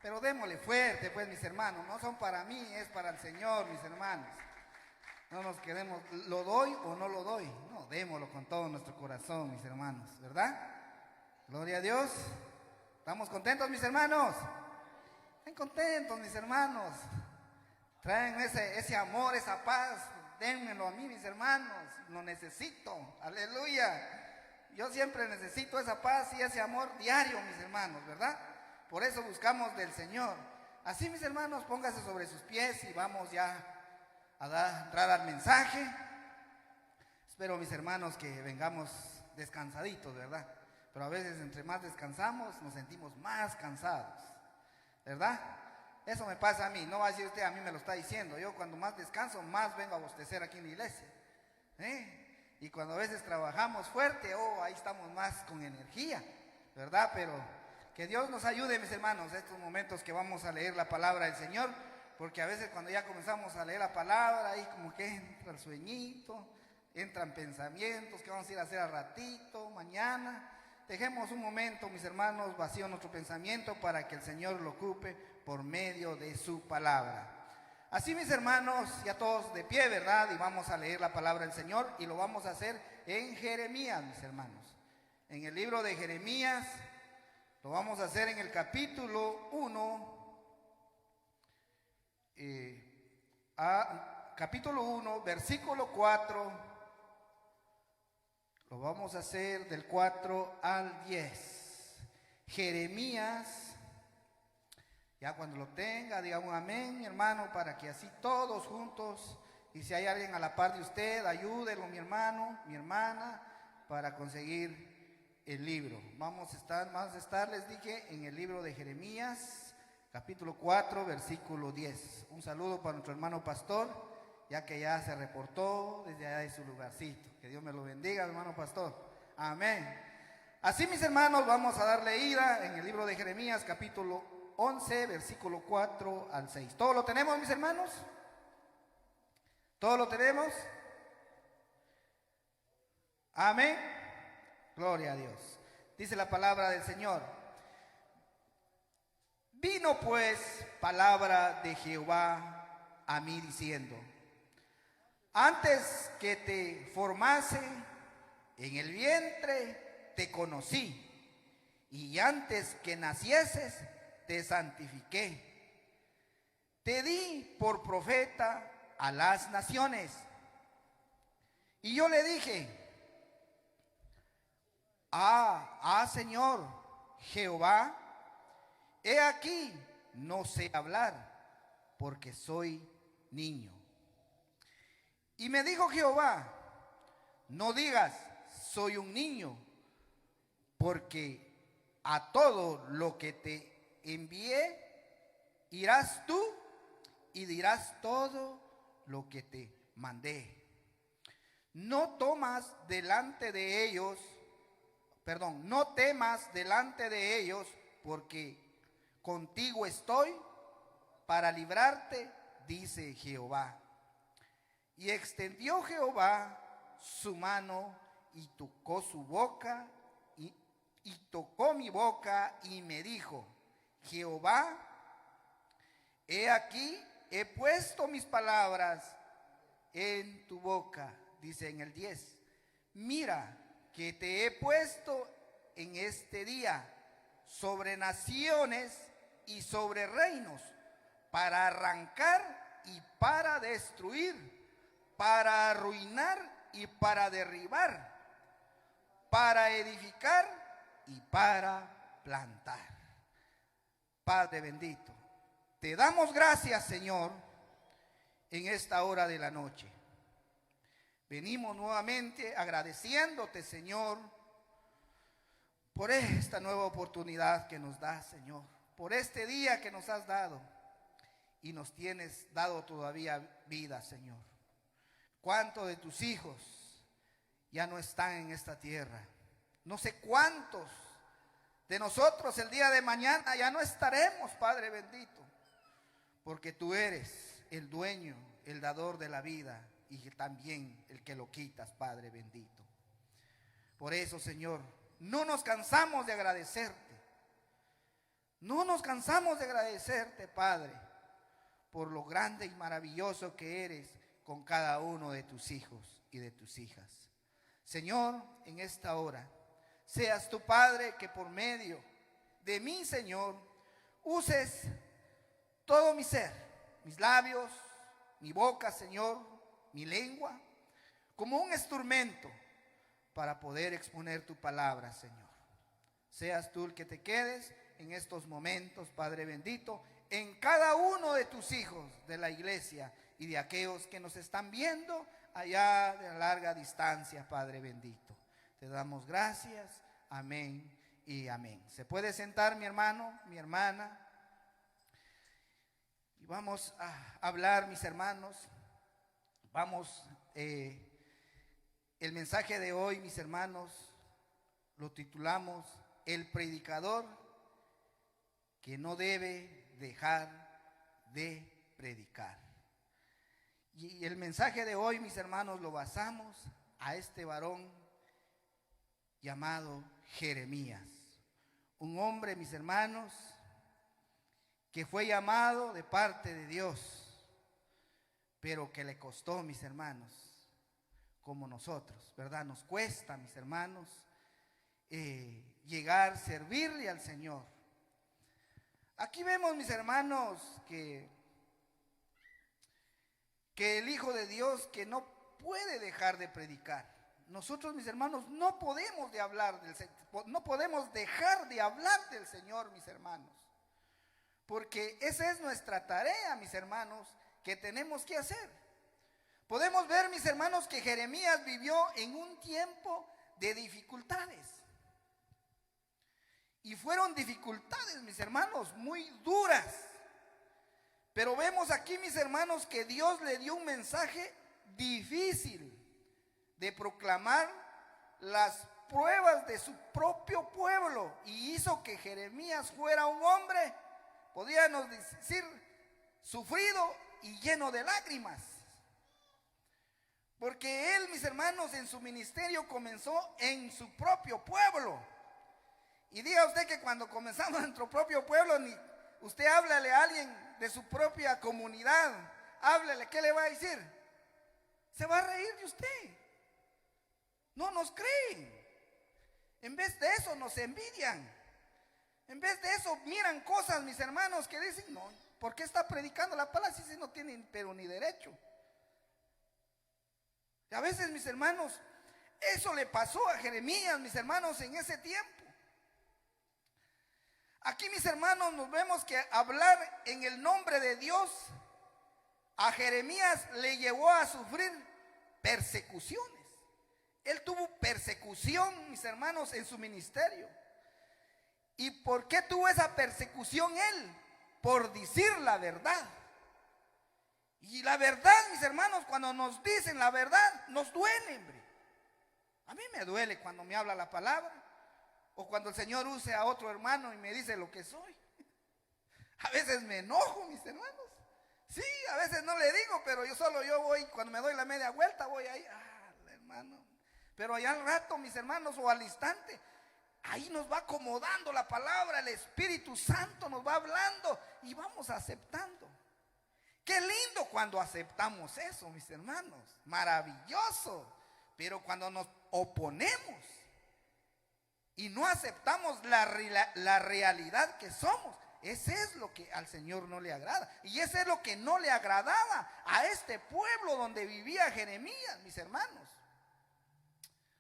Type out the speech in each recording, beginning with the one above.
Pero démosle fuerte, pues, mis hermanos. No son para mí, es para el Señor, mis hermanos. No nos quedemos, ¿lo doy o no lo doy? No, démoslo con todo nuestro corazón, mis hermanos, ¿verdad? Gloria a Dios. ¿Estamos contentos, mis hermanos? Estén contentos, mis hermanos. Traen ese amor, esa paz. Dénmelo a mí, mis hermanos. Lo necesito. Aleluya. Yo siempre necesito esa paz y ese amor diario, mis hermanos, ¿verdad? Por eso buscamos del Señor. Así, mis hermanos, póngase sobre sus pies y vamos ya a entrar al mensaje. Espero, mis hermanos, que vengamos descansaditos, ¿verdad? Pero a veces entre más descansamos nos sentimos más cansados, ¿verdad? Eso me pasa a mí. No va a decir usted, a mí me lo está diciendo. Yo cuando más descanso, más vengo a bostecer aquí en la iglesia, y cuando a veces trabajamos fuerte, ahí estamos más con energía, ¿verdad? Pero que Dios nos ayude, mis hermanos, estos momentos que vamos a leer la palabra del Señor. Porque a veces cuando ya comenzamos a leer la palabra, ahí como que entra el sueñito, entran pensamientos que vamos a ir a hacer al ratito, mañana. Dejemos un momento, mis hermanos, vacío nuestro pensamiento para que el Señor lo ocupe por medio de su palabra. Así, mis hermanos, ya todos de pie, ¿verdad? Y vamos a leer la palabra del Señor y lo vamos a hacer en Jeremías, mis hermanos. En el libro de Jeremías, lo vamos a hacer en el capítulo 1. Capítulo 1, versículo 4, lo vamos a hacer del 4 al 10. Jeremías, ya cuando lo tenga, diga un amén, mi hermano, para que así todos juntos, y si hay alguien a la par de usted, ayúdelo, mi hermano, mi hermana, para conseguir el libro. Vamos a estar, les dije, en el libro de Jeremías, capítulo 4, versículo 10. Un saludo para nuestro hermano pastor, ya que ya se reportó desde allá de su lugarcito. Que Dios me lo bendiga, hermano pastor. Amén. Así, mis hermanos, vamos a dar leída en el libro de Jeremías, capítulo 11, versículo 4 al 6. ¿Todo lo tenemos, mis hermanos? ¿Todo lo tenemos? Amén. Gloria a Dios. Dice la palabra del Señor. Vino pues palabra de Jehová a mí diciendo: antes que te formase en el vientre te conocí, y antes que nacieses te santifiqué. Te di por profeta a las naciones. Y yo le dije: Señor Jehová, he aquí, no sé hablar, porque soy niño. Y me dijo Jehová: no digas, soy un niño, porque a todo lo que te envié irás tú y dirás todo lo que te mandé. No temas delante de ellos, porque contigo estoy para librarte, dice Jehová. Y extendió Jehová su mano y tocó su boca, y tocó mi boca y me dijo: Jehová, he aquí, he puesto mis palabras en tu boca. Dice en el 10, mira que te he puesto en este día sobre naciones y sobre reinos, para arrancar y para destruir, para arruinar y para derribar, para edificar y para plantar. Padre bendito, te damos gracias, Señor, en esta hora de la noche. Venimos nuevamente agradeciéndote, Señor, por esta nueva oportunidad que nos das, Señor, por este día que nos has dado y nos tienes dado todavía vida, Señor. ¿Cuántos de tus hijos ya no están en esta tierra? No sé cuántos de nosotros el día de mañana ya no estaremos, Padre bendito, porque tú eres el dueño, el dador de la vida y también el que lo quitas, Padre bendito. Por eso, Señor, no nos cansamos de agradecerte. No nos cansamos de agradecerte, Padre, por lo grande y maravilloso que eres con cada uno de tus hijos y de tus hijas. Señor, en esta hora, seas tu Padre que por medio de mí, Señor, uses todo mi ser, mis labios, mi boca, Señor, mi lengua, como un instrumento para poder exponer tu palabra, Señor. Seas tú el que te quedes en estos momentos, Padre bendito, en cada uno de tus hijos de la iglesia y de aquellos que nos están viendo allá de larga distancia, Padre bendito. Te damos gracias, amén y amén. ¿Se puede sentar mi hermano, mi hermana? Y vamos a hablar, mis hermanos, el mensaje de hoy, mis hermanos, lo titulamos El predicador que no debe dejar de predicar. Y el mensaje de hoy, mis hermanos, lo basamos a este varón llamado Jeremías. Un hombre, mis hermanos, que fue llamado de parte de Dios, pero que le costó, mis hermanos, como nosotros, ¿verdad? Nos cuesta, mis hermanos, llegar, servirle al Señor. Aquí vemos, mis hermanos, que el Hijo de Dios que no puede dejar de predicar. Nosotros, mis hermanos, no podemos dejar de hablar del Señor, mis hermanos, porque esa es nuestra tarea, mis hermanos, que tenemos que hacer. Podemos ver, mis hermanos, que Jeremías vivió en un tiempo de dificultades. Y fueron dificultades, mis hermanos, muy duras. Pero vemos aquí, mis hermanos, que Dios le dio un mensaje difícil de proclamar las pruebas de su propio pueblo. Y hizo que Jeremías fuera un hombre, podríamos decir, sufrido y lleno de lágrimas. Porque él, mis hermanos, en su ministerio comenzó en su propio pueblo. Y diga usted que cuando comenzamos en nuestro propio pueblo, usted háblale a alguien de su propia comunidad, háblele, ¿qué le va a decir? Se va a reír de usted. No nos creen. En vez de eso nos envidian. En vez de eso miran cosas, mis hermanos, que dicen, no, ¿por qué está predicando la palabra si no tienen pero ni derecho? Y a veces, mis hermanos, eso le pasó a Jeremías, mis hermanos, en ese tiempo. Aquí, mis hermanos, nos vemos que hablar en el nombre de Dios a Jeremías le llevó a sufrir persecuciones. Él tuvo persecución, mis hermanos, en su ministerio. ¿Y por qué tuvo esa persecución él? Por decir la verdad. Y la verdad, mis hermanos, cuando nos dicen la verdad, nos duele, hombre. A mí me duele cuando me habla la palabra. O cuando el Señor use a otro hermano y me dice lo que soy. A veces me enojo, mis hermanos. Sí, a veces no le digo, pero yo voy, cuando me doy la media vuelta, voy ahí, hermano. Pero allá al rato, mis hermanos, o al instante, ahí nos va acomodando la palabra, el Espíritu Santo nos va hablando y vamos aceptando. Qué lindo cuando aceptamos eso, mis hermanos. Maravilloso. Pero cuando nos oponemos y no aceptamos la realidad que somos, ese es lo que al Señor no le agrada. Y ese es lo que no le agradaba a este pueblo donde vivía Jeremías, mis hermanos.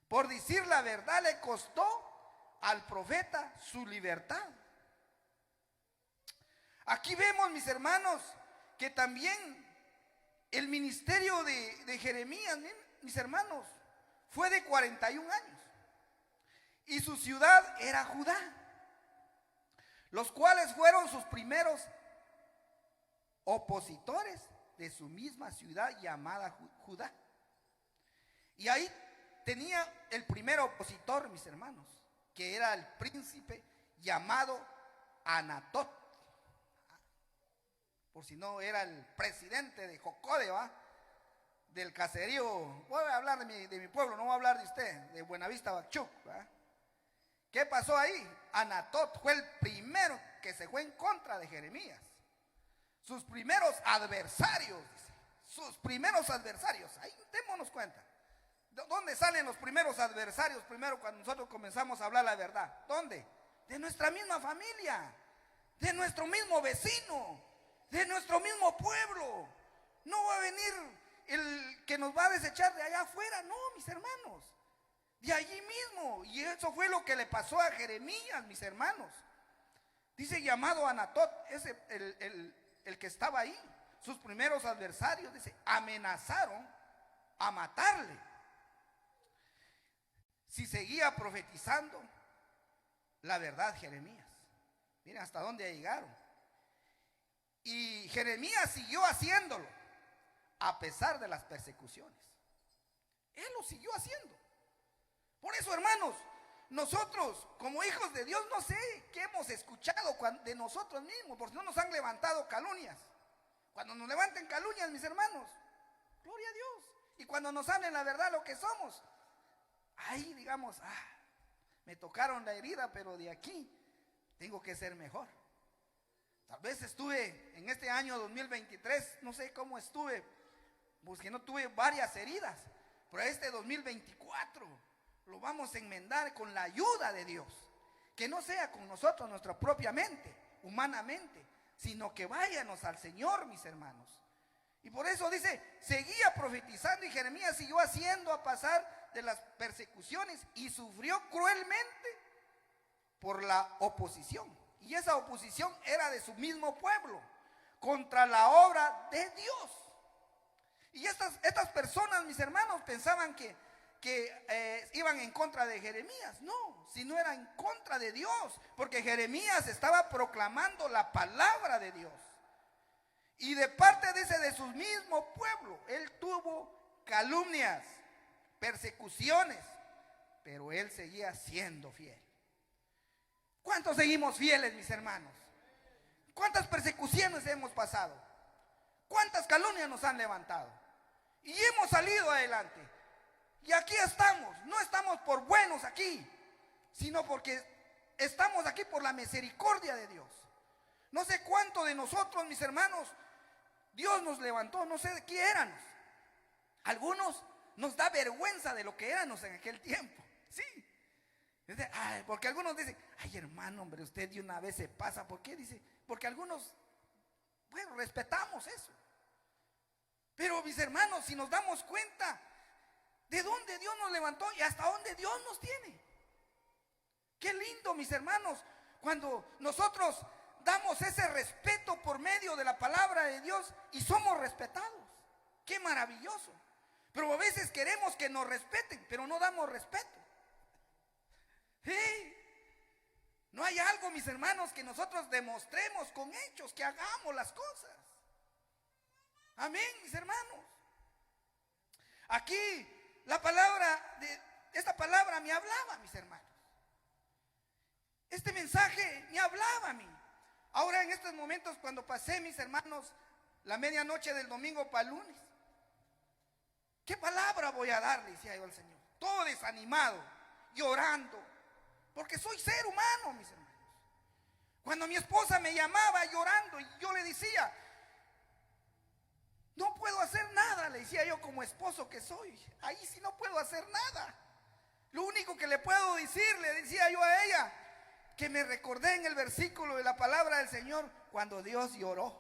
Por decir la verdad le costó al profeta su libertad. Aquí vemos, mis hermanos, que también el ministerio de Jeremías, mis hermanos, fue de 41 años. Y su ciudad era Judá, los cuales fueron sus primeros opositores de su misma ciudad llamada Judá. Y ahí tenía el primer opositor, mis hermanos, que era el príncipe llamado Anatot. Por si no, era el presidente de Jocode, ¿va? Del caserío. Voy a hablar de mi pueblo, no voy a hablar de usted, de Buenavista Bachuc, ¿va? ¿Qué pasó ahí? Anatot fue el primero que se fue en contra de Jeremías. Sus primeros adversarios, dice, sus primeros adversarios, ahí démonos cuenta. ¿Dónde salen los primeros adversarios? Primero cuando nosotros comenzamos a hablar la verdad. ¿Dónde? De nuestra misma familia, de nuestro mismo vecino, de nuestro mismo pueblo. No va a venir el que nos va a desechar de allá afuera, no, mis hermanos, de allí mismo. Y eso fue lo que le pasó a Jeremías, mis hermanos. Dice llamado Anatot, es el que estaba ahí. Sus primeros adversarios, dice, amenazaron a matarle si seguía profetizando la verdad Jeremías. Miren hasta dónde llegaron. Y Jeremías siguió haciéndolo a pesar de las persecuciones. Él lo siguió haciendo. Por eso, hermanos, nosotros como hijos de Dios, no sé qué hemos escuchado de nosotros mismos, porque no nos han levantado calumnias. Cuando nos levanten calumnias, mis hermanos, gloria a Dios. Y cuando nos hablen la verdad, lo que somos, ahí digamos, me tocaron la herida, pero de aquí tengo que ser mejor. Tal vez estuve en este año 2023, no sé cómo estuve, porque no tuve varias heridas, pero este 2024 lo vamos a enmendar con la ayuda de Dios. Que no sea con nosotros, nuestra propia mente, humanamente, sino que váyanos al Señor, mis hermanos. Y por eso dice, seguía profetizando y Jeremías siguió haciendo a pasar de las persecuciones y sufrió cruelmente por la oposición. Y esa oposición era de su mismo pueblo contra la obra de Dios. Y estas personas, mis hermanos, pensaban que iban en contra de Jeremías. No, sino era en contra de Dios, porque Jeremías estaba proclamando la palabra de Dios. Y de parte de su mismo pueblo, él tuvo calumnias, persecuciones, pero él seguía siendo fiel. ¿Cuántos seguimos fieles, mis hermanos? ¿Cuántas persecuciones hemos pasado? ¿Cuántas calumnias nos han levantado? Y hemos salido adelante. Y aquí estamos, no estamos por buenos aquí, sino porque estamos aquí por la misericordia de Dios. No sé cuánto de nosotros, mis hermanos, Dios nos levantó, no sé de qué éramos. Algunos nos da vergüenza de lo que éramos en aquel tiempo, sí. Porque algunos dicen, ay hermano, hombre, usted de una vez se pasa. ¿Por qué? Dice, porque algunos, bueno, respetamos eso. Pero mis hermanos, si nos damos cuenta de dónde Dios nos levantó y hasta dónde Dios nos tiene. Qué lindo, mis hermanos, cuando nosotros damos ese respeto por medio de la palabra de Dios y somos respetados. Qué maravilloso. Pero a veces queremos que nos respeten, pero no damos respeto. ¿Sí? No hay algo, mis hermanos, que nosotros demostremos con hechos, que hagamos las cosas. Amén, mis hermanos. Aquí esta palabra me hablaba, mis hermanos. Este mensaje me hablaba a mí. Ahora en estos momentos, cuando pasé, mis hermanos, la medianoche del domingo para el lunes, ¿qué palabra voy a dar? Le decía yo al Señor. Todo desanimado, llorando, porque soy ser humano, mis hermanos. Cuando mi esposa me llamaba llorando y yo le decía, no puedo hacer nada, le decía yo como esposo que soy. Ahí sí no puedo hacer nada. Lo único que le puedo decir, le decía yo a ella, que me recordé en el versículo de la palabra del Señor, cuando Dios lloró.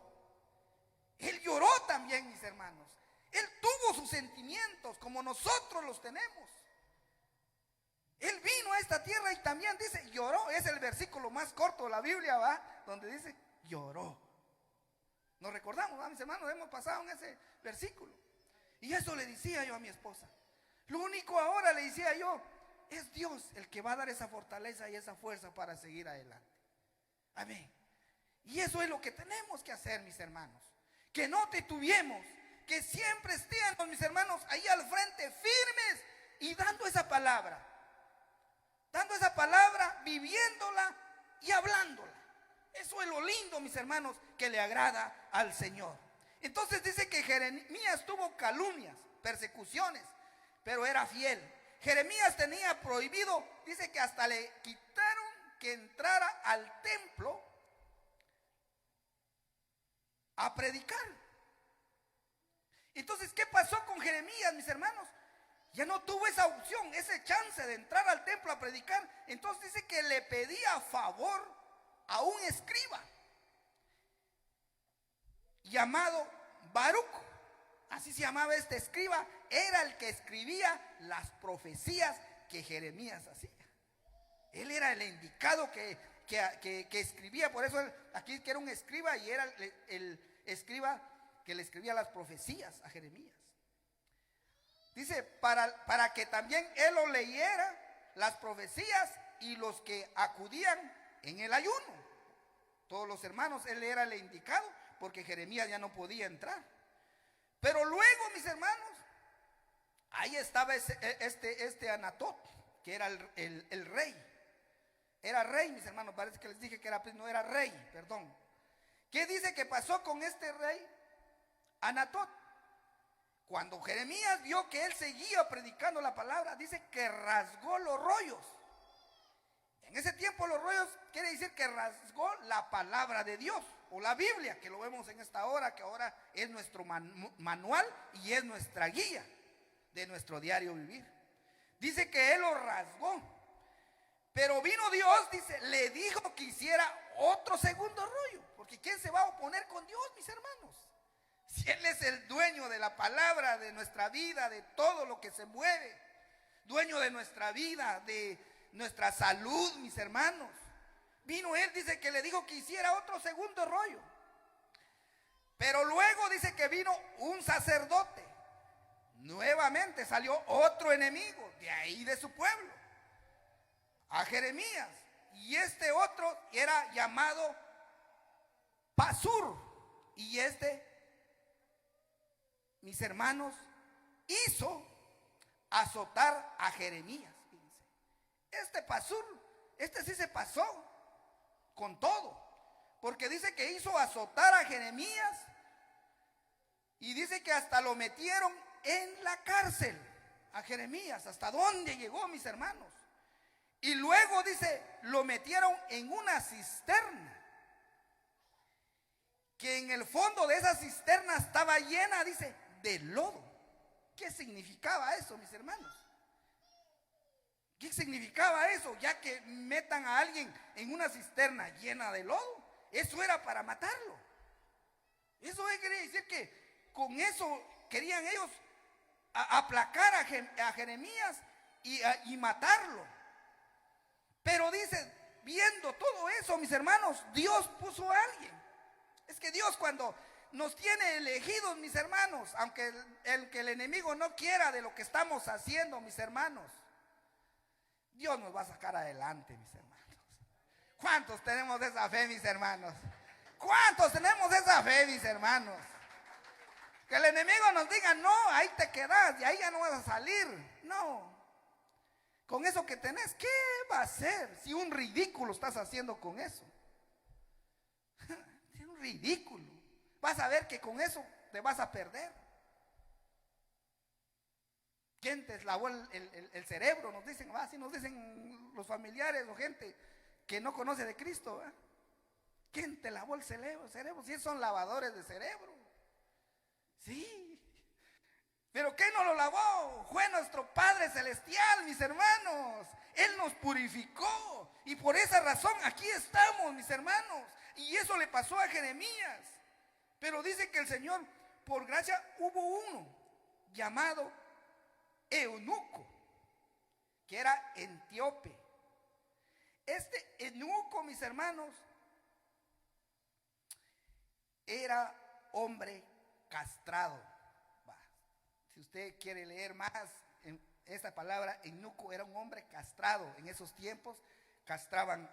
Él lloró también, mis hermanos. Él tuvo sus sentimientos como nosotros los tenemos. Él vino a esta tierra y también dice, lloró. Es el versículo más corto de la Biblia, ¿va? Donde dice, lloró. Nos recordamos, ¿va, mis hermanos? Hemos pasado en ese versículo. Y eso le decía yo a mi esposa. Lo único ahora, le decía yo, es Dios el que va a dar esa fortaleza y esa fuerza para seguir adelante. Amén. Y eso es lo que tenemos que hacer, mis hermanos. Que no titubeemos, que siempre estén, mis hermanos, ahí al frente, firmes y dando esa palabra, viviéndola y hablándola. Eso es lo lindo, mis hermanos, que le agrada al Señor. Entonces dice que Jeremías tuvo calumnias, persecuciones, pero era fiel. Jeremías tenía prohibido, dice que hasta le quitaron que entrara al templo a predicar. Entonces, ¿qué pasó con Jeremías, mis hermanos? Ya no tuvo esa opción, ese chance de entrar al templo a predicar. Entonces dice que le pedía favor a un escriba llamado Baruc. Así se llamaba este escriba. Era el que escribía las profecías que Jeremías hacía. Él era el indicado que escribía. Por eso aquí que era un escriba, y era el escriba que le escribía las profecías a Jeremías. Dice, para que también él lo leyera, las profecías, y los que acudían en el ayuno. Todos los hermanos, él era el indicado, porque Jeremías ya no podía entrar. Pero luego, mis hermanos, ahí estaba este Anatot, que era el rey. Era rey, mis hermanos, parece que les dije que no era rey, perdón. ¿Qué dice que pasó con este rey Anatot? Cuando Jeremías vio que él seguía predicando la palabra, dice que rasgó los rollos. En ese tiempo los rollos quiere decir que rasgó la palabra de Dios, o la Biblia, que lo vemos en esta hora, que ahora es nuestro manual y es nuestra guía de nuestro diario vivir. Dice que él lo rasgó. Pero vino Dios, dice, le dijo que hiciera otro segundo rollo. Porque ¿quién se va a oponer con Dios, mis hermanos? Si Él es el dueño de la palabra, de nuestra vida, de todo lo que se mueve, dueño de nuestra vida, de nuestra salud, mis hermanos. Vino Él, dice que le dijo que hiciera otro segundo rollo. Pero luego dice que vino un sacerdote. Nuevamente salió otro enemigo de ahí de su pueblo, a Jeremías. Y este otro era llamado Pasur. Y mis hermanos, hizo azotar a Jeremías. Fíjense. Este Pasur, sí se pasó con todo, porque dice que hizo azotar a Jeremías, y dice que hasta lo metieron en la cárcel a Jeremías. ¿Hasta dónde llegó, mis hermanos? Y luego dice, lo metieron en una cisterna, que en el fondo de esa cisterna estaba llena, dice, de lodo. ¿Qué significaba eso, mis hermanos? ¿Qué significaba eso? Ya que metan a alguien en una cisterna llena de lodo, eso era para matarlo. Eso quiere decir que con eso querían ellos aplacar a Jeremías y matarlo. Pero dice, viendo todo eso, mis hermanos, Dios puso a alguien. Es que Dios, cuando nos tiene elegidos, mis hermanos, aunque el enemigo no quiera de lo que estamos haciendo, mis hermanos, Dios nos va a sacar adelante, mis hermanos. ¿Cuántos tenemos esa fe, mis hermanos? ¿Cuántos tenemos esa fe, mis hermanos? Que el enemigo nos diga, no, ahí te quedas, y ahí ya no vas a salir. No. Con eso que tenés, ¿qué va a hacer si un ridículo estás haciendo con eso? Es un ridículo. Vas a ver que con eso te vas a perder. ¿Quién te lavó el cerebro? Nos dicen, así nos dicen los familiares o gente que no conoce de Cristo. ¿Verdad? ¿Quién te lavó el cerebro? Si son lavadores de cerebro. Sí. Pero ¿quién nos lo lavó? Fue nuestro Padre Celestial, mis hermanos. Él nos purificó. Y por esa razón aquí estamos, mis hermanos. Y eso le pasó a Jeremías. Pero dice que el Señor, por gracia, hubo uno llamado Eunuco, que era etíope. Este eunuco, mis hermanos, era hombre castrado. Si usted quiere leer más, en esta palabra, eunuco era un hombre castrado. En esos tiempos castraban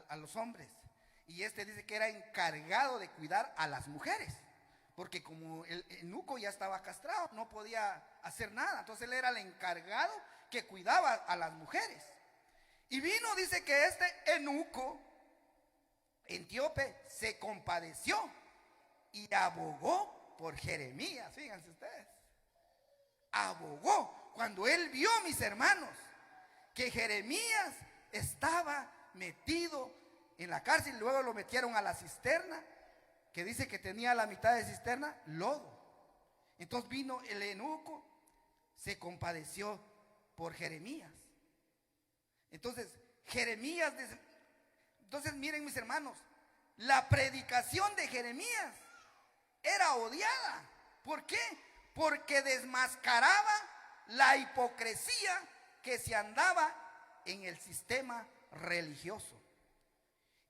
a los hombres. Y dice que era encargado de cuidar a las mujeres, porque como el eunuco ya estaba castrado, no podía hacer nada. Entonces él era el encargado que cuidaba a las mujeres. Y vino, dice que este eunuco etíope se compadeció y abogó por Jeremías. Fíjense ustedes, abogó cuando él vio, mis hermanos, que Jeremías estaba metido en la cárcel. Luego lo metieron a la cisterna. que dice que tenía la mitad de cisterna, lodo. Entonces vino el eunuco, se compadeció por Jeremías. Entonces, entonces miren mis hermanos, la predicación de Jeremías era odiada. ¿Por qué? Porque desmascaraba la hipocresía que se andaba en el sistema religioso.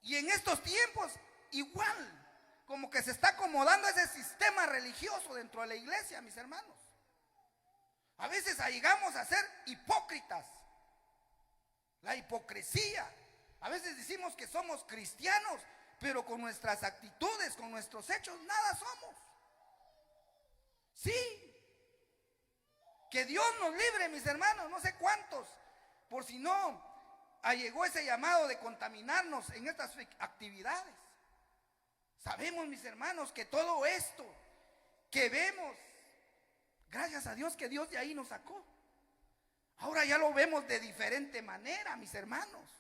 Y en estos tiempos, igual, como que se está acomodando ese sistema religioso dentro de la iglesia, mis hermanos. A veces llegamos a ser hipócritas. La hipocresía. A veces decimos que somos cristianos, pero con nuestras actitudes, con nuestros hechos, nada somos. Sí. Que Dios nos libre, mis hermanos, no sé cuántos, por si no llegó ese llamado de contaminarnos en estas actividades. Sabemos, mis hermanos, que todo esto que vemos, gracias a Dios que Dios de ahí nos sacó. Ahora ya lo vemos de diferente manera, mis hermanos.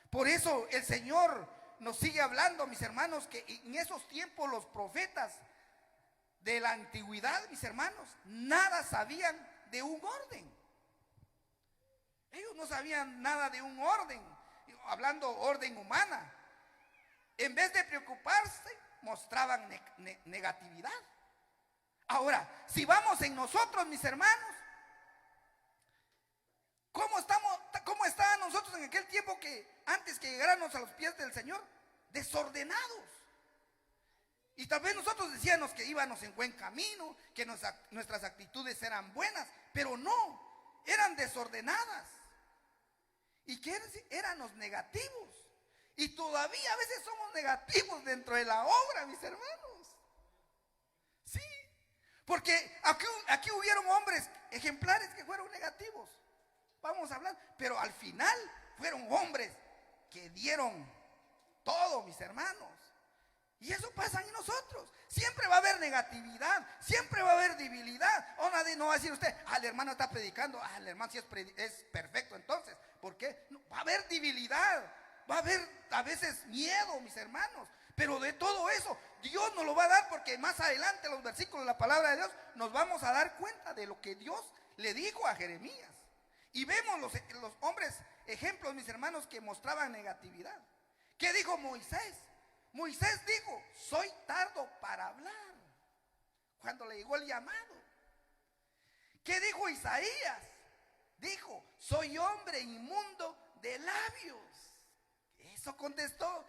Por eso el Señor nos sigue hablando, mis hermanos, que en esos tiempos los profetas de la antigüedad, mis hermanos, nada sabían de un orden. Ellos no sabían nada de un orden, hablando orden humana. En vez de preocuparse, mostraban negatividad. Ahora, si vamos en nosotros, mis hermanos, ¿cómo estaban nosotros en aquel tiempo que antes que llegáramos a los pies del Señor? Desordenados. Y tal vez nosotros decíamos que íbamos en buen camino, que nuestras actitudes eran buenas, pero no, eran desordenadas. ¿Y qué éramos negativos? Y todavía a veces somos negativos dentro de la obra, mis hermanos. Sí, porque aquí hubieron hombres ejemplares que fueron negativos. Vamos a hablar, pero al final fueron hombres que dieron todo, mis hermanos. Y eso pasa en nosotros. Siempre va a haber negatividad, siempre va a haber debilidad. O nadie no va a decir usted, el hermano está predicando, el hermano sí es perfecto entonces. ¿Por qué? No, va a haber debilidad, va a haber a veces miedo, mis hermanos. Pero de todo eso, Dios nos lo va a dar, porque más adelante los versículos de la palabra de Dios nos vamos a dar cuenta de lo que Dios le dijo a Jeremías. Y vemos los hombres ejemplos, mis hermanos, que mostraban negatividad. ¿Qué dijo Moisés? Moisés dijo, soy tardo para hablar, cuando le llegó el llamado. ¿Qué dijo Isaías? Dijo, soy hombre inmundo de labios. Eso contestó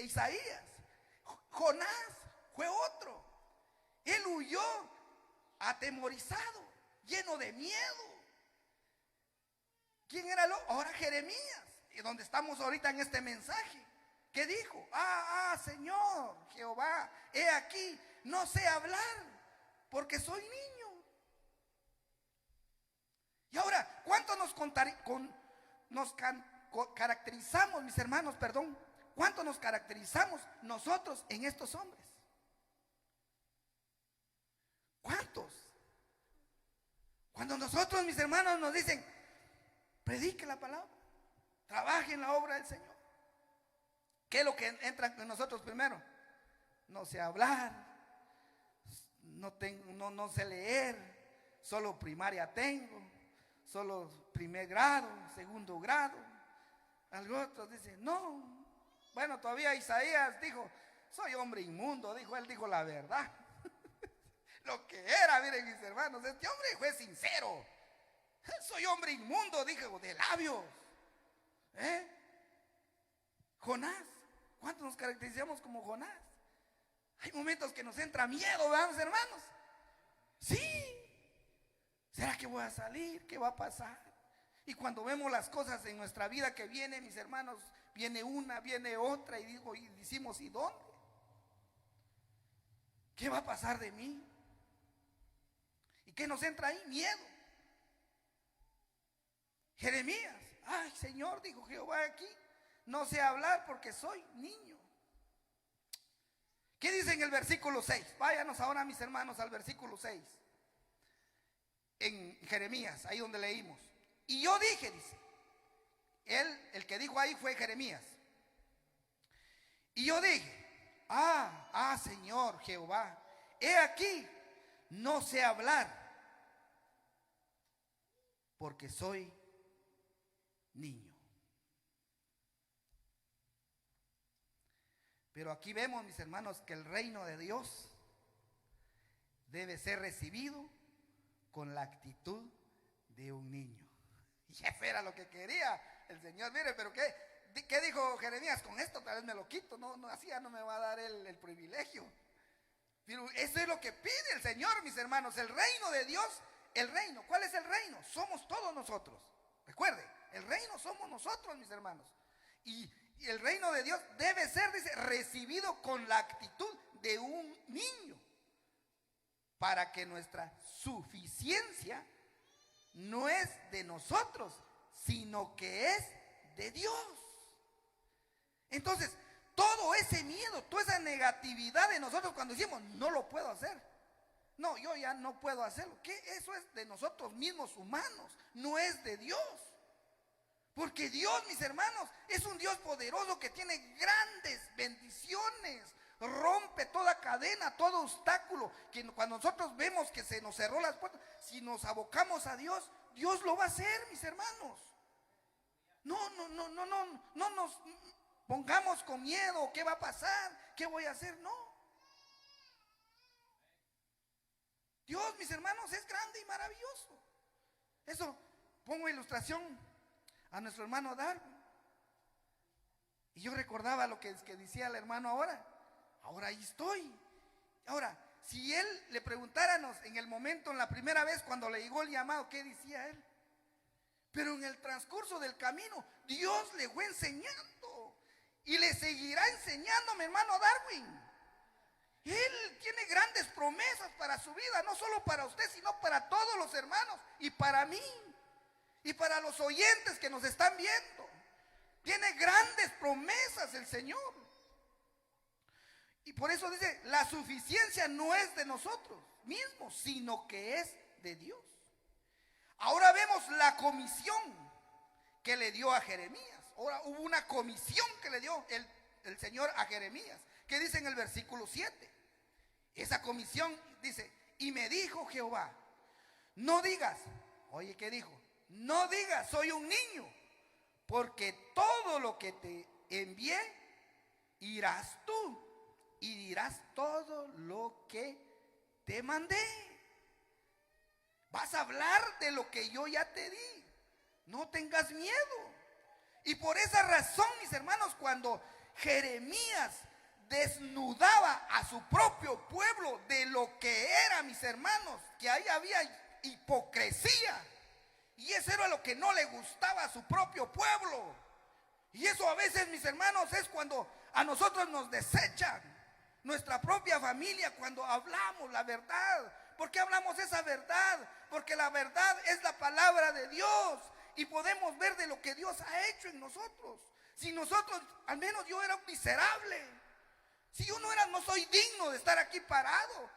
Isaías. Jonás fue otro. Él huyó atemorizado, lleno de miedo. ¿Quién era ahora Jeremías? Y donde estamos ahorita en este mensaje. ¿Qué dijo? Señor Jehová, he aquí, no sé hablar, porque soy niño. Y ahora, ¿cuánto nos caracterizamos, mis hermanos, cuánto nos caracterizamos nosotros en estos hombres? ¿Cuántos? Cuando nosotros, mis hermanos, nos dicen, predique la palabra, trabaje en la obra del Señor. ¿Qué es lo que entra en nosotros primero? No sé hablar, no sé leer, solo primaria tengo, solo primer grado, segundo grado. Algunos dicen, no. Bueno, todavía Isaías dijo, soy hombre inmundo, él dijo la verdad. Lo que era, miren mis hermanos, este hombre fue sincero. Soy hombre inmundo, dijo, de labios. Jonás, ¿cuántos nos caracterizamos como Jonás? Hay momentos que nos entra miedo, ¿verdad, mis hermanos? Sí. ¿Será que voy a salir? ¿Qué va a pasar? Y cuando vemos las cosas en nuestra vida que vienen, mis hermanos, viene una, viene otra, y decimos, ¿y dónde? ¿Qué va a pasar de mí? ¿Y qué nos entra ahí? Miedo. Jeremías, Señor, dijo Jehová aquí, no sé hablar porque soy niño. ¿Qué dice en el versículo 6? Váyanos ahora, mis hermanos, al versículo 6. En Jeremías, ahí donde leímos. Y yo dije, dice, el que dijo ahí fue Jeremías. Y yo dije, Señor Jehová, he aquí, no sé hablar, porque soy niño. Pero aquí vemos, mis hermanos, que el reino de Dios debe ser recibido con la actitud de un niño. Y eso era lo que quería el Señor. Mire, pero ¿qué dijo Jeremías? Con esto tal vez me lo quito, no, así ya no me va a dar el privilegio. Pero eso es lo que pide el Señor, mis hermanos. El reino de Dios, el reino. ¿Cuál es el reino? Somos todos nosotros. Recuerde, el reino somos nosotros, mis hermanos. Y el reino de Dios debe ser, dice, recibido con la actitud de un niño, para que nuestra suficiencia no es de nosotros, sino que es de Dios. Entonces, todo ese miedo, toda esa negatividad de nosotros cuando decimos, no lo puedo hacer. No, yo ya no puedo hacerlo. ¿Qué? Eso es de nosotros mismos humanos, no es de Dios. Porque Dios, mis hermanos, es un Dios poderoso que tiene grandes bendiciones. Rompe toda cadena, todo obstáculo. Que cuando nosotros vemos que se nos cerró las puertas, si nos abocamos a Dios, Dios lo va a hacer, mis hermanos. No nos pongamos con miedo. ¿Qué va a pasar? ¿Qué voy a hacer? No. Dios, mis hermanos, es grande y maravilloso. Eso, pongo ilustración a nuestro hermano Darwin. Y yo recordaba lo que decía el hermano ahora. Ahora ahí estoy. Ahora, si él le preguntáramos en el momento, en la primera vez cuando le llegó el llamado, ¿qué decía él? Pero en el transcurso del camino, Dios le fue enseñando. Y le seguirá enseñando, mi hermano Darwin. Él tiene grandes promesas para su vida, no solo para usted, sino para todos los hermanos y para mí. Y para los oyentes que nos están viendo. Tiene grandes promesas el Señor. Y por eso dice, la suficiencia no es de nosotros mismos, sino que es de Dios. Ahora vemos la comisión que le dio a Jeremías. Ahora hubo una comisión que le dio el Señor a Jeremías, que dice en el versículo 7. Esa comisión dice, y me dijo Jehová, no digas, oye, ¿qué dijo? No digas, soy un niño, porque todo lo que te envié, irás tú y dirás todo lo que te mandé. Vas a hablar de lo que yo ya te di. No tengas miedo. Y por esa razón, mis hermanos, cuando Jeremías desnudaba a su propio pueblo de lo que era, mis hermanos, que ahí había hipocresía. Y eso era lo que no le gustaba a su propio pueblo. Y eso a veces, mis hermanos, es cuando a nosotros nos desechan nuestra propia familia, cuando hablamos la verdad. ¿Por qué hablamos esa verdad? Porque la verdad es la palabra de Dios. Y podemos ver de lo que Dios ha hecho en nosotros. Si nosotros, al menos yo era un miserable. Si yo no soy digno de estar aquí parado.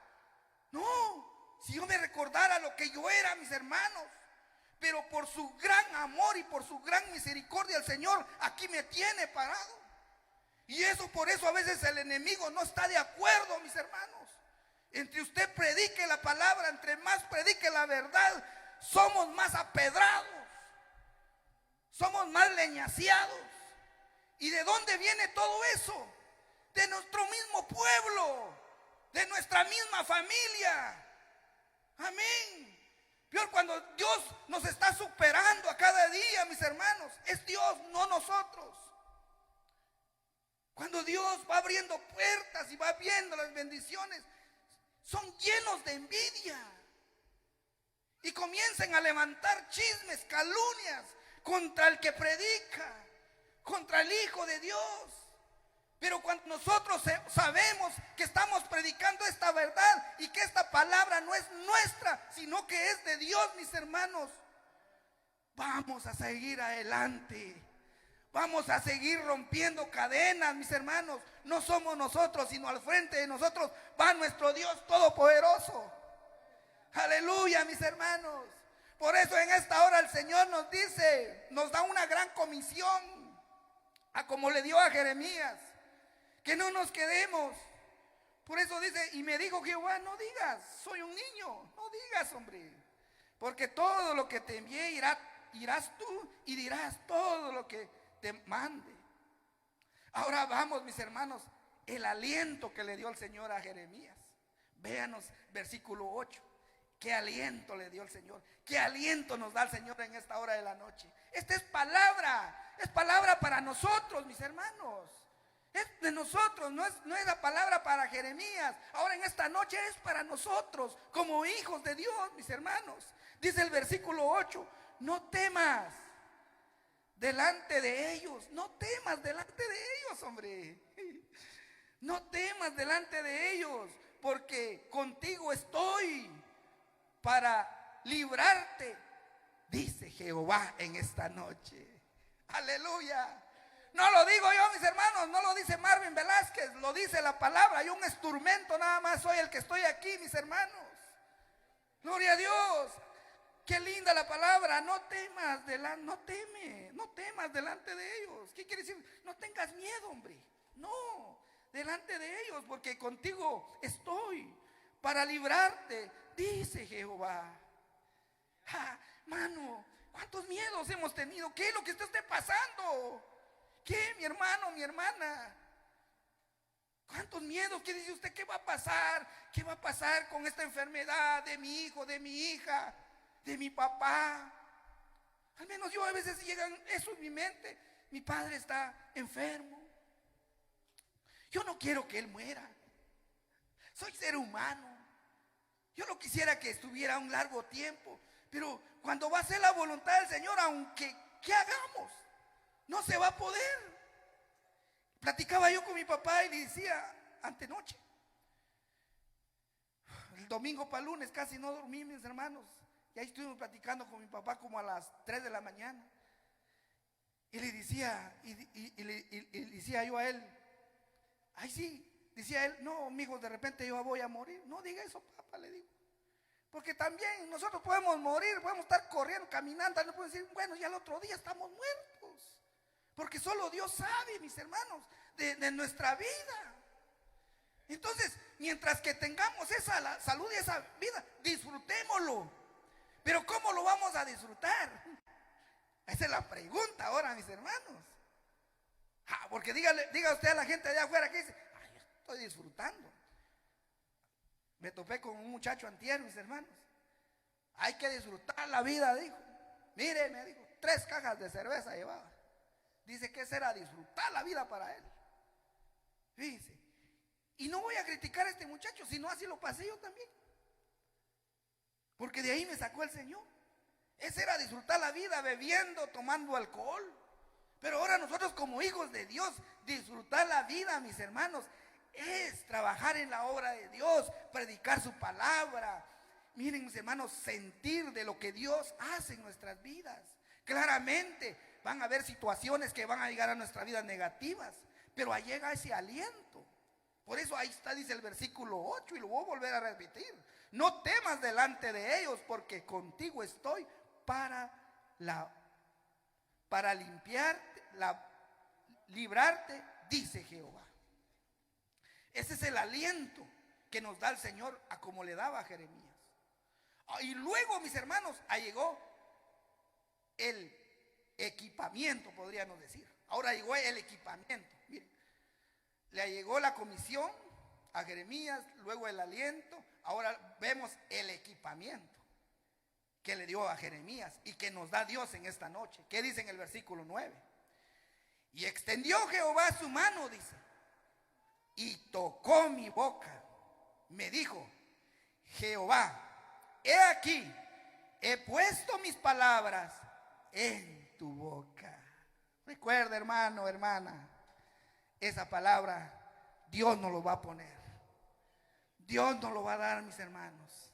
No, si yo me recordara lo que yo era, mis hermanos. Pero por su gran amor y por su gran misericordia, el Señor aquí me tiene parado. Y por eso a veces el enemigo no está de acuerdo, mis hermanos. Entre usted predique la palabra, entre más predique la verdad, somos más apedrados. Somos más leñaseados. ¿Y de dónde viene todo eso? De nuestro mismo pueblo, de nuestra misma familia. Amén. Peor cuando Dios nos está superando a cada día, mis hermanos. Es Dios, no nosotros. Cuando Dios va abriendo puertas y va viendo las bendiciones, son llenos de envidia. Y comienzan a levantar chismes, calumnias contra el que predica, contra el Hijo de Dios. Pero cuando nosotros sabemos que estamos predicando esta verdad y que esta palabra no es nuestra, sino que es de Dios, mis hermanos, vamos a seguir adelante. Vamos a seguir rompiendo cadenas, mis hermanos. No somos nosotros, sino al frente de nosotros va nuestro Dios Todopoderoso. Aleluya, mis hermanos. Por eso en esta hora el Señor nos dice, nos da una gran comisión, a como le dio a Jeremías. que no nos quedemos. Por eso dice, y me dijo Jehová, no digas, soy un niño, no digas, hombre, porque todo lo que te envié irás tú y dirás todo lo que te mande. Ahora vamos, mis hermanos, el aliento que le dio el Señor a Jeremías. Véanos versículo 8. Qué aliento le dio el Señor. Qué aliento nos da el Señor en esta hora de la noche. Esta es palabra para nosotros, mis hermanos. Es de nosotros, no es la palabra para Jeremías. Ahora en esta noche es para nosotros, como hijos de Dios, mis hermanos. Dice el versículo 8, no temas delante de ellos. No temas delante de ellos, hombre. No temas delante de ellos, porque contigo estoy para librarte, dice Jehová en esta noche. Aleluya. No lo digo yo, mis hermanos, no lo dice Marvin Velázquez, lo dice la palabra. Yo un instrumento nada más soy el que estoy aquí, mis hermanos. Gloria a Dios. Qué linda la palabra. No temas no temas delante de ellos. ¿Qué quiere decir? No tengas miedo, hombre. No, delante de ellos, porque contigo estoy para librarte, dice Jehová. Mano, ¿cuántos miedos hemos tenido? ¿Qué es lo que usted esté pasando? ¿Qué, mi hermano, mi hermana? ¿Cuántos miedos? ¿Qué dice usted? ¿Qué va a pasar? ¿Qué va a pasar con esta enfermedad de mi hijo, de mi hija, de mi papá? Al menos yo a veces llegan eso en mi mente. Mi padre está enfermo. Yo no quiero que él muera. Soy ser humano. Yo no quisiera que estuviera un largo tiempo. Pero cuando va a ser la voluntad del Señor, aunque ¿qué hagamos? No se va a poder. Platicaba yo con mi papá y le decía antenoche, el domingo para el lunes casi no dormí, mis hermanos. Y ahí estuvimos platicando con mi papá como a las 3 de la mañana. Y le decía, y decía yo a él, ay sí, decía él, no, mijo, de repente yo voy a morir. No diga eso, papá, le digo. Porque también nosotros podemos morir, podemos estar corriendo, caminando, no podemos decir, bueno, ya el otro día estamos muertos. Porque solo Dios sabe, mis hermanos, de nuestra vida. Entonces, mientras que tengamos esa salud y esa vida, disfrutémoslo. Pero ¿cómo lo vamos a disfrutar? Esa es la pregunta ahora, mis hermanos. Porque diga usted a la gente allá afuera que dice, ay, estoy disfrutando. Me topé con un muchacho antier, mis hermanos. Hay que disfrutar la vida, dijo. Mire, me dijo, 3 cajas de cerveza llevaba. Dice que esa era disfrutar la vida para él. Fíjense. Y no voy a criticar a este muchacho, sino así lo pasé yo también. Porque de ahí me sacó el Señor. Ese era disfrutar la vida bebiendo, tomando alcohol. Pero ahora nosotros como hijos de Dios, disfrutar la vida, mis hermanos, es trabajar en la obra de Dios, predicar su palabra. Miren, mis hermanos, sentir de lo que Dios hace en nuestras vidas. Claramente van a haber situaciones que van a llegar a nuestra vida negativas, pero ahí llega ese aliento. Por eso ahí está, dice el versículo 8, y lo voy a volver a repetir. No temas delante de ellos, porque contigo estoy para limpiarte, librarte, dice Jehová. Ese es el aliento que nos da el Señor a como le daba a Jeremías. Y luego, mis hermanos, ahí llegó el equipamiento, podríamos decir. Ahora llegó el equipamiento. Miren, le llegó la comisión a Jeremías, luego el aliento. Ahora vemos el equipamiento que le dio a Jeremías y que nos da Dios en esta noche. ¿Qué dice en el versículo 9? Y extendió Jehová su mano, dice, y tocó mi boca. Me dijo, Jehová, he aquí, he puesto mis palabras en tu boca. Recuerda, hermano, hermana, esa palabra Dios nos lo va a poner. Dios nos lo va a dar, mis hermanos.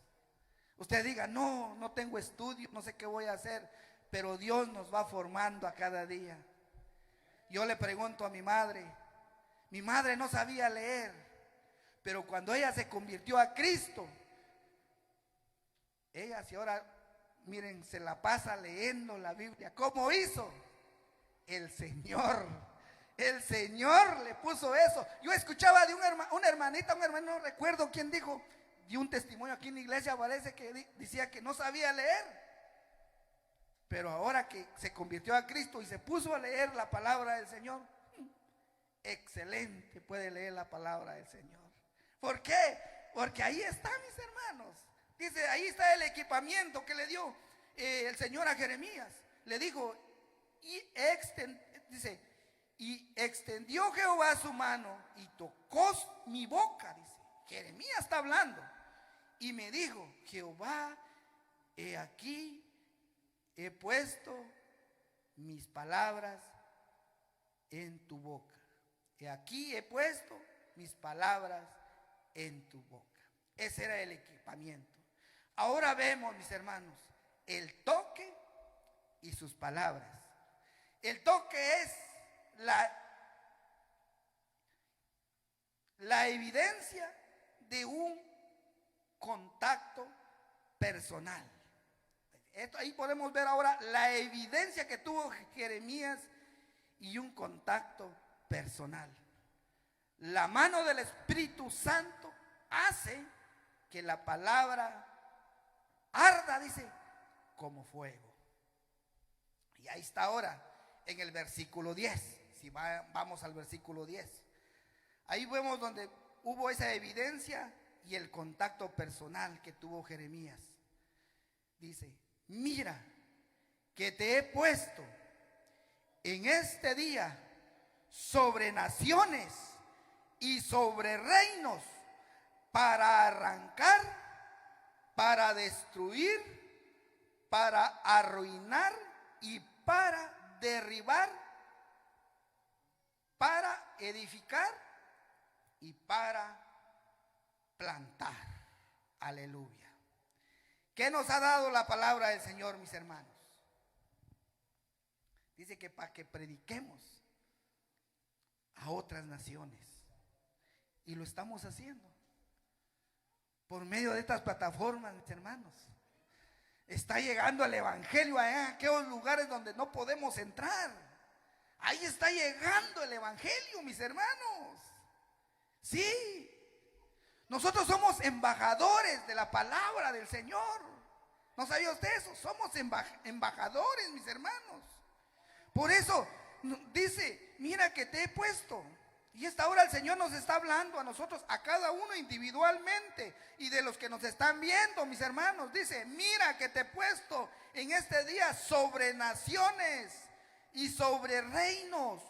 Usted diga, no tengo estudio, no sé qué voy a hacer, pero Dios nos va formando a cada día. Yo le pregunto a mi madre no sabía leer, pero cuando ella se convirtió a Cristo, ella si ahora, miren, se la pasa leyendo la Biblia. ¿Cómo hizo? El Señor El Señor le puso eso. Yo escuchaba de una hermanita, un hermano, no recuerdo quién dijo, dio un testimonio aquí en la iglesia, parece que decía que no sabía leer. Pero ahora que se convirtió a Cristo y se puso a leer la palabra del Señor, excelente, puede leer la palabra del Señor. ¿Por qué? Porque ahí está, mis hermanos. Dice, ahí está el equipamiento que le dio el Señor a Jeremías. Le dijo, dice, y extendió Jehová su mano y tocó mi boca, dice. Jeremías está hablando. Y me dijo, Jehová, he aquí, he puesto mis palabras en tu boca. He aquí he puesto mis palabras en tu boca. Ese era el equipamiento. Ahora vemos, mis hermanos, el toque y sus palabras. El toque es la evidencia de un contacto personal. Ahí podemos ver ahora la evidencia que tuvo Jeremías y un contacto personal. La mano del Espíritu Santo hace que la palabra arda, dice, como fuego. Y ahí está ahora en el versículo 10. Si vamos al versículo 10. Ahí vemos donde hubo esa evidencia y el contacto personal que tuvo Jeremías. Dice, mira que te he puesto en este día sobre naciones y sobre reinos para arrancar, para destruir, para arruinar y para derribar, para edificar y para plantar. Aleluya. ¿Qué nos ha dado la palabra del Señor, mis hermanos? Dice que para que prediquemos a otras naciones. Y lo estamos haciendo por medio de estas plataformas, mis hermanos. Está llegando el evangelio a aquellos lugares donde no podemos entrar. Ahí está llegando el evangelio, mis hermanos. Sí, nosotros somos embajadores de la palabra del Señor. ¿No sabía usted eso? Somos embajadores, mis hermanos. Por eso dice, mira que te he puesto. Y esta hora el Señor nos está hablando a nosotros, a cada uno individualmente. Y de los que nos están viendo, mis hermanos, dice, mira que te he puesto en este día sobre naciones y sobre reinos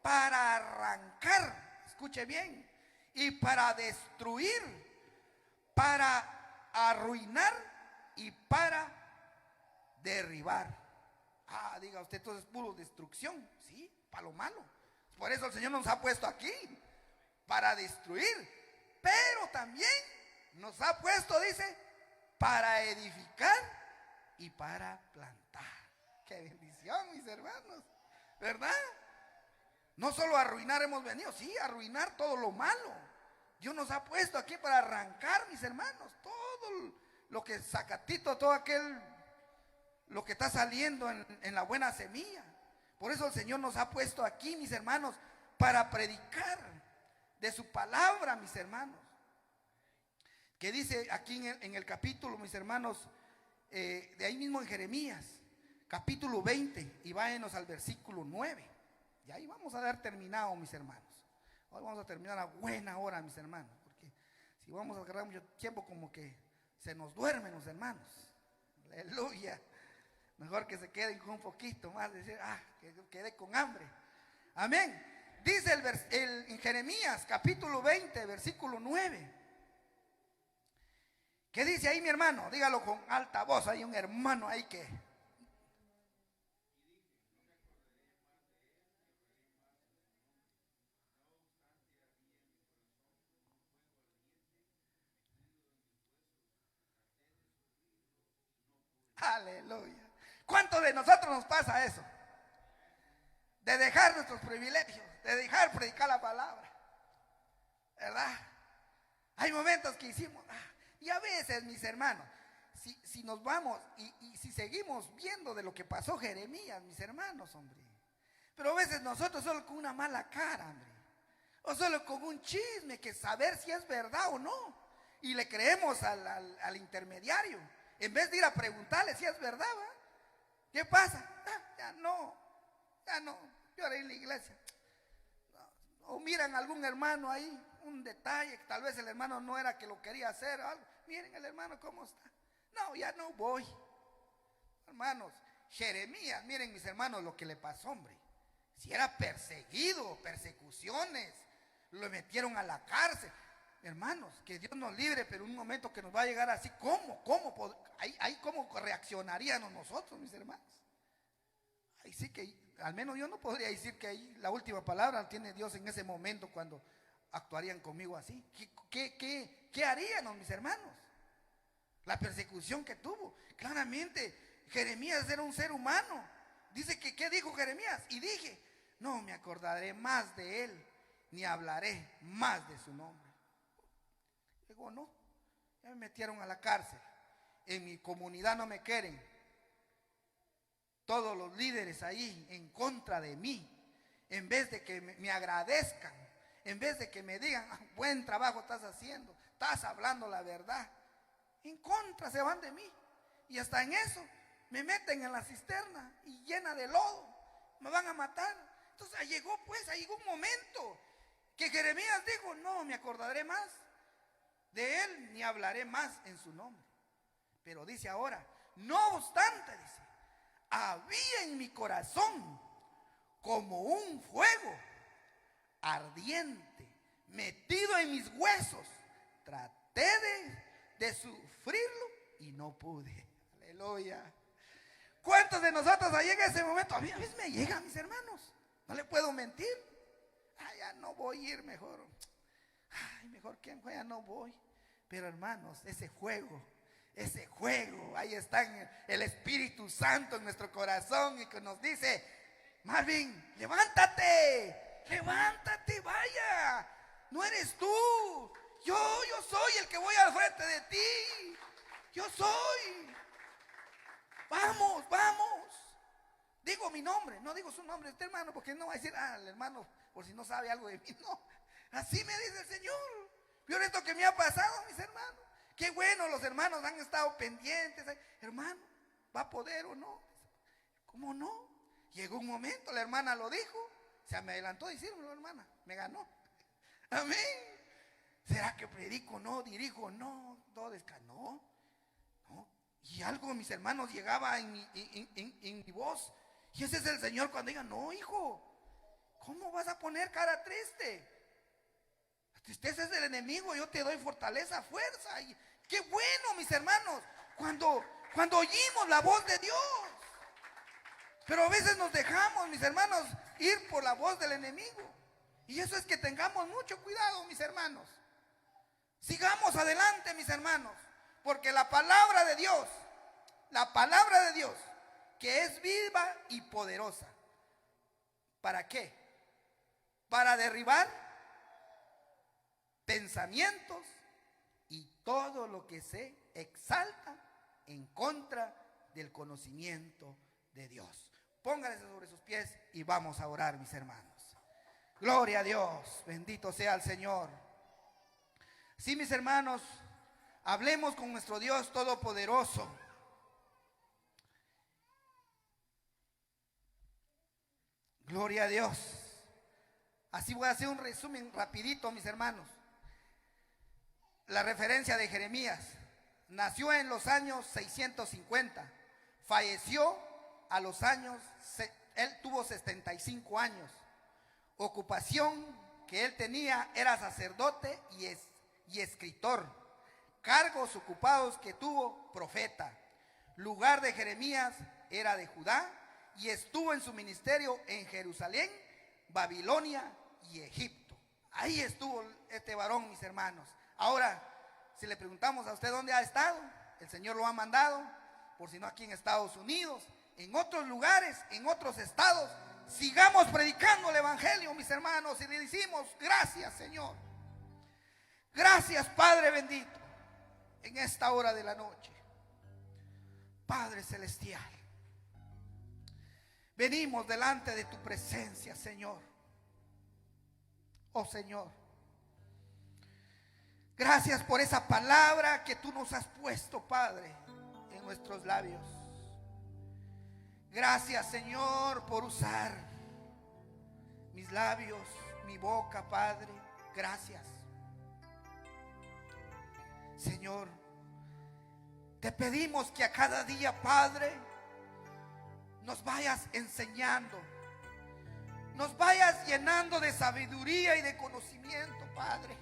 para arrancar, escuche bien, y para destruir, para arruinar y para derribar. Diga usted, todo es puro destrucción, sí, para lo malo. Por eso el Señor nos ha puesto aquí, para destruir, pero también nos ha puesto, dice, para edificar y para plantar. Qué bendición, mis hermanos, ¿verdad? No solo a arruinar hemos venido, sí, a arruinar todo lo malo. Dios nos ha puesto aquí para arrancar, mis hermanos, todo lo que sacatito, todo aquel, lo que está saliendo en la buena semilla. Por eso el Señor nos ha puesto aquí, mis hermanos, para predicar de su palabra, mis hermanos. Que dice aquí en el capítulo, mis hermanos, de ahí mismo en Jeremías, capítulo 20, y váyanos al versículo 9. Y ahí vamos a dar terminado, mis hermanos. Hoy vamos a terminar a buena hora, mis hermanos, porque si vamos a agarrar mucho tiempo, como que se nos duermen los hermanos. Aleluya. Mejor que se queden con un poquito más, decir, que quede con hambre. Amén. Dice en Jeremías capítulo 20, versículo 9. ¿Qué dice ahí, mi hermano? Dígalo con alta voz. Hay un hermano ahí que... Aleluya. ¿Cuántos de nosotros nos pasa eso? De dejar nuestros privilegios, de dejar predicar la palabra, ¿verdad? Hay momentos que hicimos, y a veces, mis hermanos, si nos vamos y si seguimos viendo de lo que pasó Jeremías, mis hermanos, hombre, Pero a veces nosotros solo con una mala cara, hombre, o solo con un chisme, que saber si es verdad o no, y le creemos al intermediario, en vez de ir a preguntarle si es verdad, ¿va? ¿Qué pasa? Ya no, yo ahora en la iglesia. O miran a algún hermano ahí, un detalle, tal vez el hermano no era que lo quería hacer o algo. Miren el hermano cómo está. No, ya no voy. Hermanos, Jeremías, miren mis hermanos lo que le pasó, hombre. Si era perseguido, persecuciones, lo metieron a la cárcel. Hermanos, que Dios nos libre, pero un momento que nos va a llegar así, ¿cómo reaccionaríamos nosotros, mis hermanos? Ahí sí que, al menos yo no podría decir que ahí la última palabra la tiene Dios en ese momento cuando actuarían conmigo así. ¿Qué haríamos, mis hermanos? La persecución que tuvo. Claramente, Jeremías era un ser humano. Dice que, ¿qué dijo Jeremías? Y dije, no me acordaré más de él, ni hablaré más de su nombre. Digo, no, ya me metieron a la cárcel. En mi comunidad no me quieren. Todos los líderes ahí en contra de mí, en vez de que me agradezcan, en vez de que me digan, buen trabajo estás haciendo, estás hablando la verdad, en contra se van de mí. Y hasta en eso me meten en la cisterna y llena de lodo, me van a matar. Entonces llegó un momento que Jeremías dijo, no me acordaré más de él, ni hablaré más en su nombre. Pero dice ahora, no obstante, dice, había en mi corazón como un fuego ardiente metido en mis huesos. Traté de sufrirlo y no pude. Aleluya. ¿Cuántos de nosotros ahí en ese momento? A mí a veces me llega, mis hermanos, no le puedo mentir. Ya no voy a ir, mejor. Mejor que ya no voy. Pero hermanos, ese juego, ahí está el Espíritu Santo en nuestro corazón y que nos dice, Marvin, levántate, vaya, no eres tú, yo soy el que voy al frente de ti, yo soy, vamos, digo mi nombre, no digo su nombre, este hermano, porque no va a decir, el hermano, por si no sabe algo de mí, no, así me dice el Señor. Vio esto que me ha pasado, mis hermanos. Qué bueno, los hermanos han estado pendientes. Hermano, ¿va a poder o no? ¿Cómo no? Llegó un momento, la hermana lo dijo. Se me adelantó a decirme, hermana, me ganó. Amén. ¿Será que predico? No, dirijo, no, todo descanó. No. Y algo, mis hermanos, llegaba en mi voz. Y ese es el Señor cuando diga, no, hijo, ¿cómo vas a poner cara triste? Tristeza es del enemigo, yo te doy fortaleza, fuerza. Y qué bueno, mis hermanos, cuando oímos la voz de Dios. Pero a veces nos dejamos, mis hermanos, ir por la voz del enemigo. Y eso es que tengamos mucho cuidado, mis hermanos. Sigamos adelante, mis hermanos, porque la palabra de Dios, que es viva y poderosa. ¿Para qué? Para derribar pensamientos y todo lo que se exalta en contra del conocimiento de Dios. Pónganse sobre sus pies y vamos a orar, mis hermanos. Gloria a Dios, bendito sea el Señor. Sí, mis hermanos, hablemos con nuestro Dios todopoderoso. Gloria a Dios. Así voy a hacer un resumen rapidito, mis hermanos. La referencia de Jeremías: nació en los años 650, falleció a los años, él tuvo 75 años. Ocupación que él tenía era sacerdote y escritor. Cargos ocupados que tuvo: profeta. Lugar de Jeremías era de Judá y estuvo en su ministerio en Jerusalén, Babilonia y Egipto. Ahí estuvo este varón, mis hermanos. Ahora, si le preguntamos a usted dónde ha estado, el Señor lo ha mandado, por si no aquí en Estados Unidos, en otros lugares, en otros estados. Sigamos predicando el evangelio, mis hermanos, y le decimos: gracias, Señor. Gracias, Padre bendito, en esta hora de la noche. Padre celestial, venimos delante de tu presencia, Señor. Oh Señor, gracias por esa palabra que tú nos has puesto, Padre, en nuestros labios. Gracias, Señor, por usar mis labios, mi boca, Padre. Gracias. Señor, te pedimos que a cada día, Padre, nos vayas enseñando, nos vayas llenando de sabiduría y de conocimiento, Padre.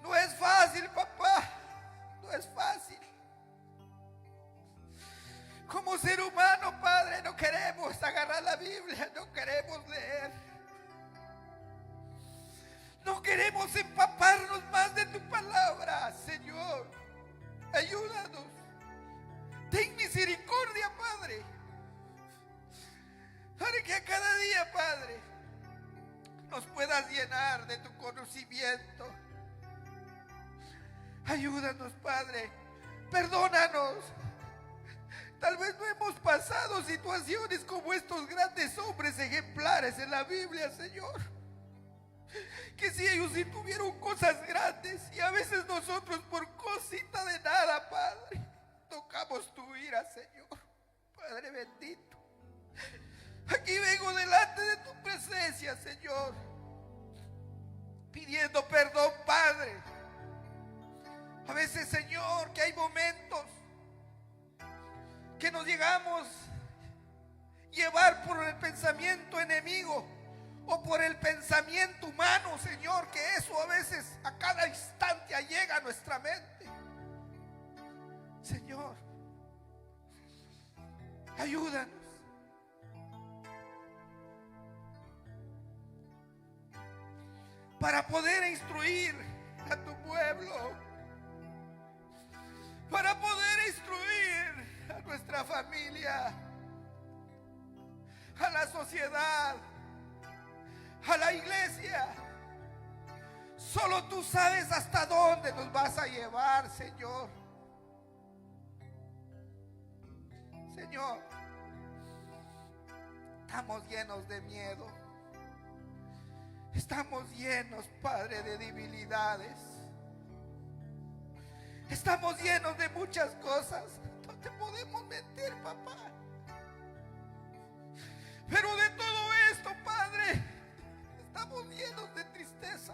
No es fácil, papá, no es fácil. Como ser humano, Padre, no queremos agarrar la Biblia, no queremos leer. No queremos empaparnos más de tu palabra, Señor. Ayúdanos. Ten misericordia, Padre, para que a cada día, Padre, nos puedas llenar de tu conocimiento. Ayúdanos, Padre. Perdónanos. Tal vez no hemos pasado situaciones como estos grandes hombres ejemplares en la Biblia, Señor. Que si ellos sí tuvieron cosas grandes y a veces nosotros por cosita de nada, Padre, tocamos tu ira, Señor. Padre bendito, aquí vengo delante de tu presencia, Señor, pidiendo perdón, Padre. A veces, Señor, que hay momentos que nos llegamos a llevar por el pensamiento enemigo o por el pensamiento humano, Señor, que eso a veces a cada instante llega a nuestra mente. Señor, ayúdanos. Para poder instruir a tu pueblo, para poder instruir a nuestra familia, a la sociedad, a la iglesia. Solo tú sabes hasta dónde nos vas a llevar, Señor. Señor, estamos llenos de miedo. Estamos llenos, Padre, de debilidades. Estamos llenos de muchas cosas. No te podemos mentir, papá. Pero de todo esto, Padre, estamos llenos de tristeza.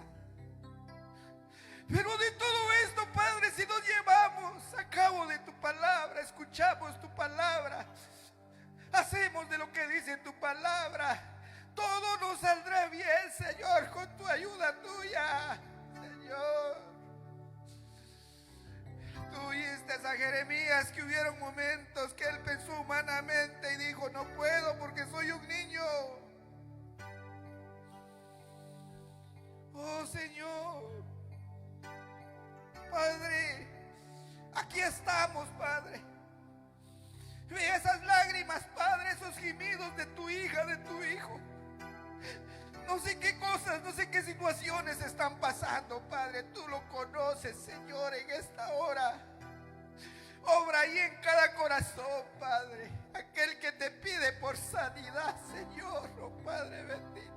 Pero de todo esto, Padre, si nos llevamos a cabo de tu palabra, escuchamos tu palabra, hacemos de lo que dice tu palabra, todo nos saldrá bien, Señor, con tu ayuda tuya, Señor. Tú dijiste a Jeremías que hubieron momentos que él pensó humanamente y dijo: no puedo porque soy un niño. Oh Señor, Padre, aquí estamos, Padre. Ve esas lágrimas, Padre, esos gemidos de tu hija, de tu hijo. No sé qué cosas, no sé qué situaciones están pasando, Padre. Tú lo conoces, Señor, en esta hora. Obra ahí en cada corazón, Padre. Aquel que te pide por sanidad, Señor, oh Padre bendito.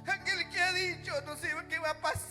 Aquel que ha dicho: no sé qué va a pasar